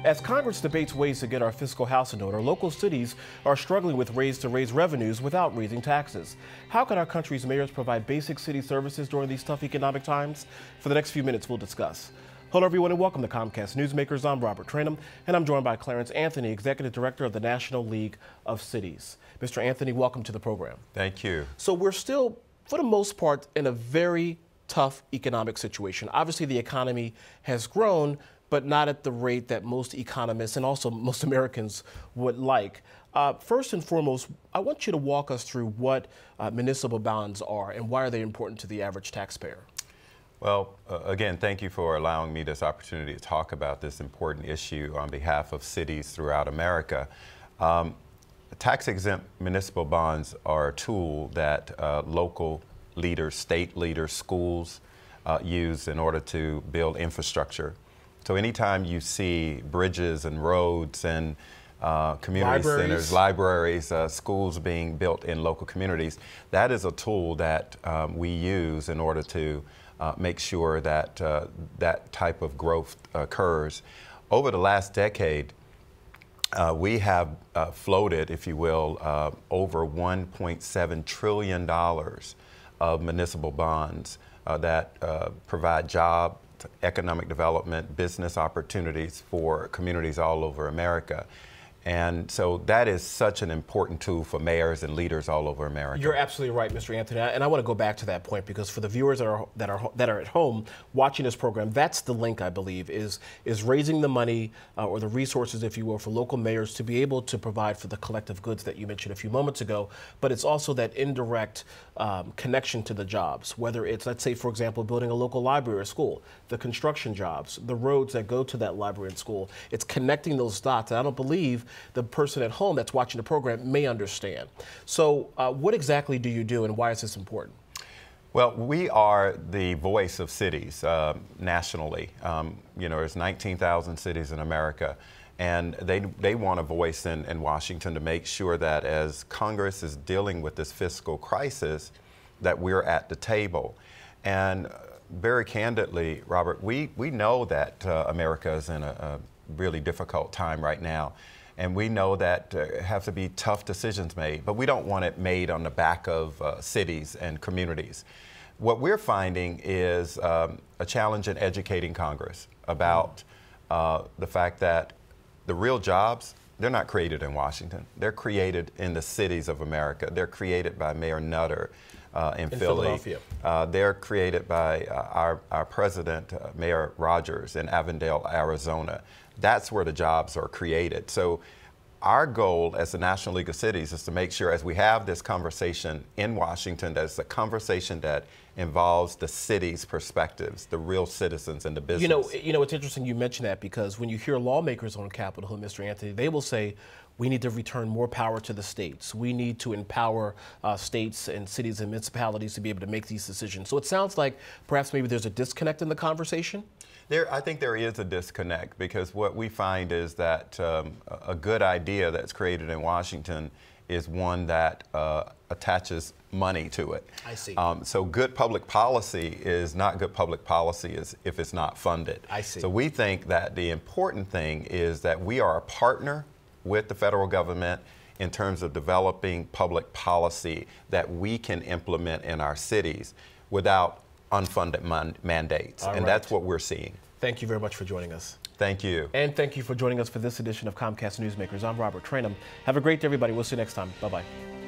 As Congress debates ways to get our fiscal house in order, local cities are struggling with ways to raise revenues without raising taxes. How can our country's mayors provide basic city services during these tough economic times? For the next few minutes, we'll discuss. Hello, everyone, and welcome to Comcast Newsmakers. I'm Robert Trainum, and I'm joined by Clarence Anthony, Executive Director of the National League of Cities. Mr. Anthony, welcome to the program. Thank you. So we're still, for the most part, in a very tough economic situation. Obviously, the economy has grown, but not at the rate that most economists and also most Americans would like. First and foremost, I want you to walk us through what municipal bonds are and why are they important to the average taxpayer. Well, again, thank you for allowing me this opportunity to talk about this important issue on behalf of cities throughout America. Tax-exempt municipal bonds are a tool that local leaders, state leaders, schools use in order to build infrastructure. So anytime you see bridges and roads and community centers, libraries, schools being built in local communities, that is a tool that we use in order to make sure that that type of growth occurs. Over the last decade, we have floated, if you will, over $1.7 trillion of municipal bonds that provide job, economic development, business opportunities for communities all over America. And so that is such an important tool for mayors and leaders all over America. You're absolutely right, Mr. Anthony, and I want to go back to that point because for the viewers that are at home watching this program, that's the link, I believe, is raising the money or the resources, if you will, for local mayors to be able to provide for the collective goods that you mentioned a few moments ago. But it's also that indirect connection to the jobs, whether it's, let's say, for example, building a local library or school, the construction jobs, the roads that go to that library and school. It's connecting those dots. And I don't believe the person at home that's watching the program may understand. So what exactly do you do and why is this important? Well, we are the voice of cities nationally. You know, there's 19,000 cities in America, and they want a voice in Washington to make sure that as Congress is dealing with this fiscal crisis, that we're at the table. And very candidly, Robert, we know that America is in a really difficult time right now. And we know that have to be tough decisions made, but we don't want it made on the back of cities and communities. What we're finding is a challenge in educating Congress about the fact that the real jobs, they're not created in Washington. They're created in the cities of America. They're created by Mayor Nutter in Philly. They're created by our president, Mayor Rogers, in Avondale, Arizona. That's where the jobs are created. So our goal as the National League of Cities is to make sure as we have this conversation in Washington, that it's a conversation that involves the city's perspectives, the real citizens and the business. You know, it's interesting you mention that because when you hear lawmakers on Capitol Hill, Mr. Anthony, they will say, we need to return more power to the states. We need to empower states and cities and municipalities to be able to make these decisions. So it sounds like perhaps maybe there's a disconnect in the conversation? I think there is a disconnect because what we find is that a good idea that's created in Washington is one that attaches money to it. I see. So good public policy is not good public policy if it's not funded. I see. So we think that the important thing is that we are a partner with the federal government in terms of developing public policy that we can implement in our cities without unfunded mandates. And that's what we're seeing. Thank you very much for joining us. Thank you. And thank you for joining us for this edition of Comcast Newsmakers. I'm Robert Trainum. Have a great day, everybody. We'll see you next time. Bye-bye.